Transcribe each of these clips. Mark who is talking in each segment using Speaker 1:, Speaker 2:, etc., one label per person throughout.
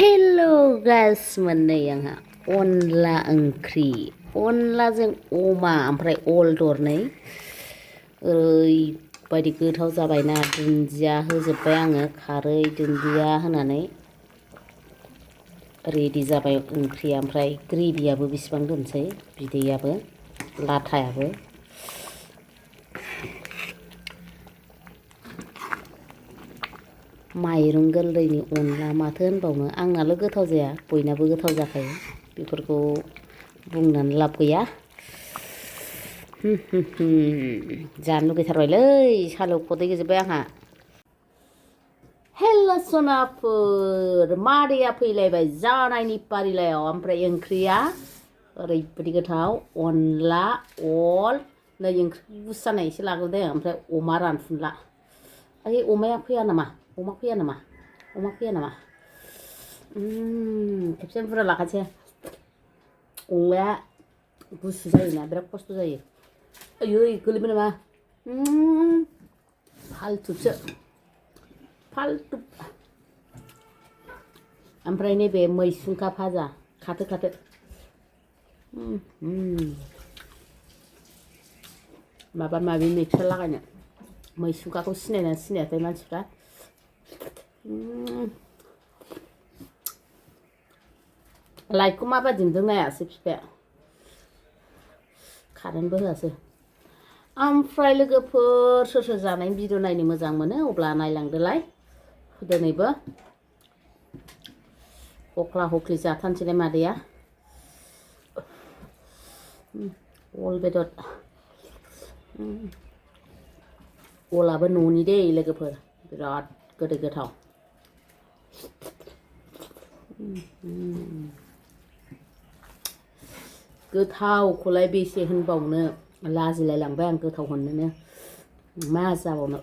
Speaker 1: Hello guys, मोननै आंहा अनला ओंख्रि अनलाजों अमा ओमफ्राय अल दरनै ओरैबायदि गोथाव जाबायना दुन्दिया होजोब्बाय आङो खारै दुन्दिया होनानै रेडि जाबाय ओंख्रिया ओमफ्राय ग्रेभियाबो बेसेबां दोनसै बिदैयाबो लाथायाबो माइरं गोरलैनि अनला माथो होनबावनो आंनाल' गोथाव जाया बयनाबो गोथाव जाखायो बेफोरखौ बुंनानै लाब गैया जानो लुगैथारबायलै सालायाव खदै गोजोब्बाय आंहा हेल' सनाफोर मादैया फैलायबाय जानायनि फारिलायाव ओमफ्राय ओंख्रिया ओरैबायदि गोथाव अनला अल नै ओंख्रि बुस जानाय एसे लाग्रोदों ओमफ्राय अमा रानफुनला ओइ अमाया फैया नामा अमा फैया नामा खेबसे बुरजा लाखासै अमाया गुसु जायोना बिराद खस्थ' जायो आयै गोलैबाय नामा फालतु ओमफ्राय नैबे मैसुंखा भाजा खाथो माबा माबि मिक्सार लागायनो मैसुंखाखौ सिनायना सिनायाखै मानसिफ्रा लाइटखौ माबादि नुदों नायासै बिफाया कारेन्टबो होआसै ओमफ्राय लोगोफोर सोर सोर जानायनि भिडिअ नायनो मोजां मोनो अब्ला नायलांदोलाय दिनैबो हख्ला हख्लि जाथारनोसैलाय मादैया अल बेदर अलाबो न'नि दै लोगोफोर बिराद गोदै गोथाव गोथावखौलाय बेसे होनबावनो लाजिलायलांबाय आं गोथाव होननोनो मा जाबावनो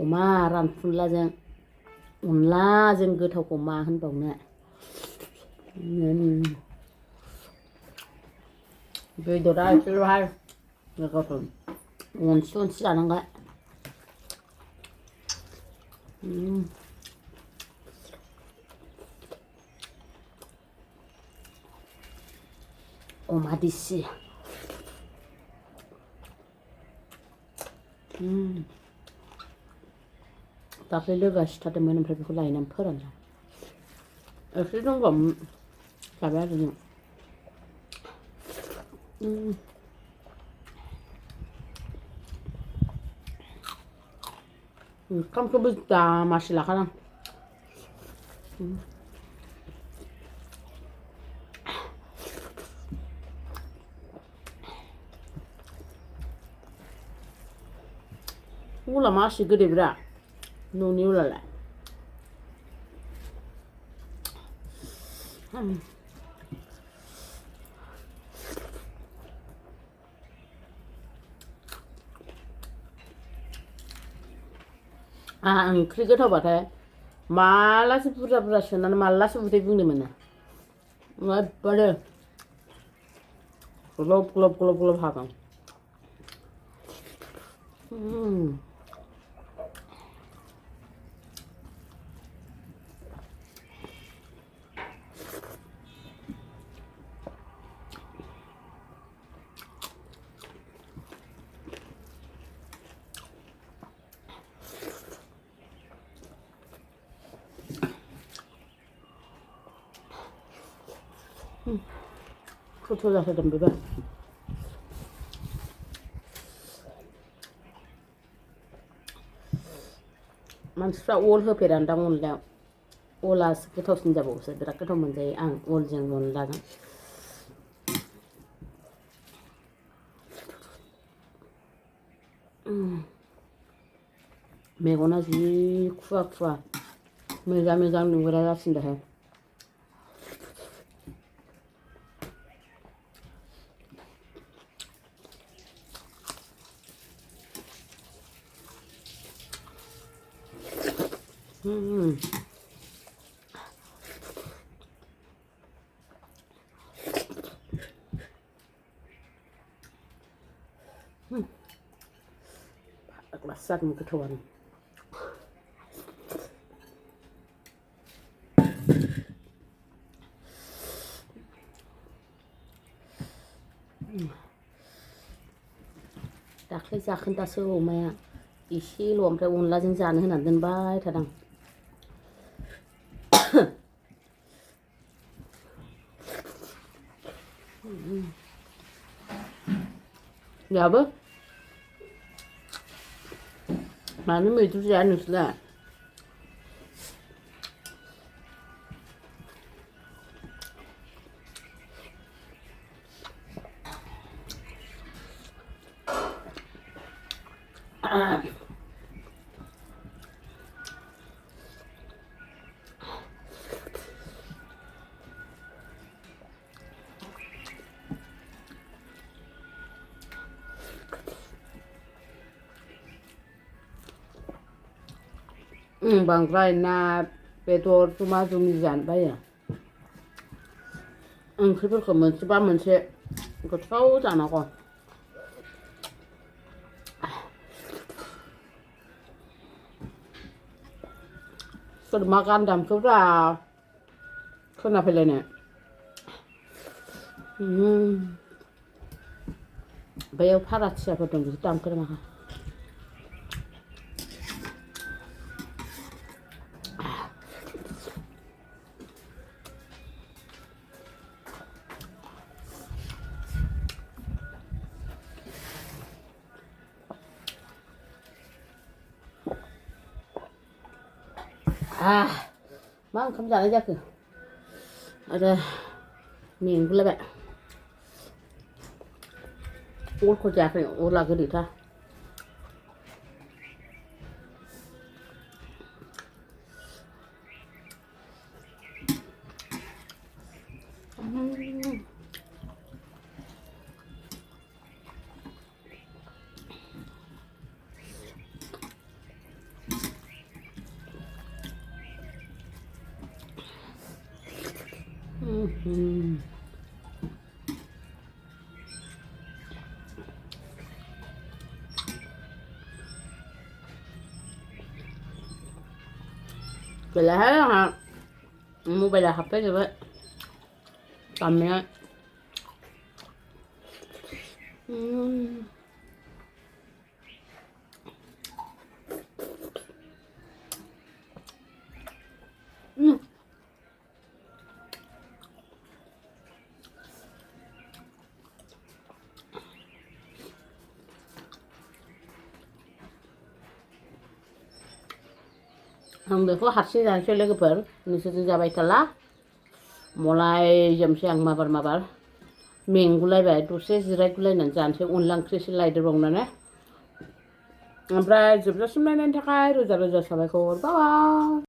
Speaker 1: अमा रानफुनलाजों अनलाजों गोथावखौ मा होनबावनो बेदरा एसेल'हाय लोगोफोर अनसि जानांबाय अमा दिसि दाख्लै लोगोआ सिथारदोंमोन ओमफ्राय बेखौ लायनानै फोरानला एसे दंबावोमोन जाबाय आरो जों ओंखामखौबो दामासे लाखादां उला मासे गोदैब्रा न'नि उलालाय आंहा ओंख्रि गोथावबाथाय मालासो बुरजा बुरजा सोनानै मालासो उदै बुंनो मोनो एखबारे ग्लब हागोन गोथाव जाथारदों बेबो मानसिफ्रा अल होफेरानदां अनलायाव अलासो गोथावसिन जाबावोसो बिराद गोथाव मोनजायो आं अलजों अनलाजों मेगना जि खुवा खुवा मोजां नुग्रा जासिनदोंहाय फाग्लासो जादों गोथावानो दाख्लै जाखोन्दासो अमाया एसेल' ओमफ्राय अनलाजों जानो होनानै दोनबाय थादां याबो मानो मैद्रु जाया नोंसोरलाय बांद्राय ना बेदर जमा जमि जानो बायो ओंख्रिफोरखौ मोनसेबा मोनसे गोथाव जानांगौ सोर मा गान दामखौब्रा खोनाफैलायनो बैयाव फाराथियाफोर दं बिसोर दामखोना माखा मा ओंखाम जानाय जाखो आरो मेंगुलायबाय अरखौ जायाखै अरला गोदैथार gelahay ha mobile HP juga kamera आं बेखौ हारसिं जानोसै लोगोफोर नोंसोरजों जाबाय थाला मलाय जोमसै आं माबार मेंगुलायबाय दसे जिरायगुलायनानै जानोसै अनला ओंख्रिसो लायदेरबावनानै ओमफ्राय जोबजासिम नायनायनि थाखाय रोजा रोजा साबायखर बाय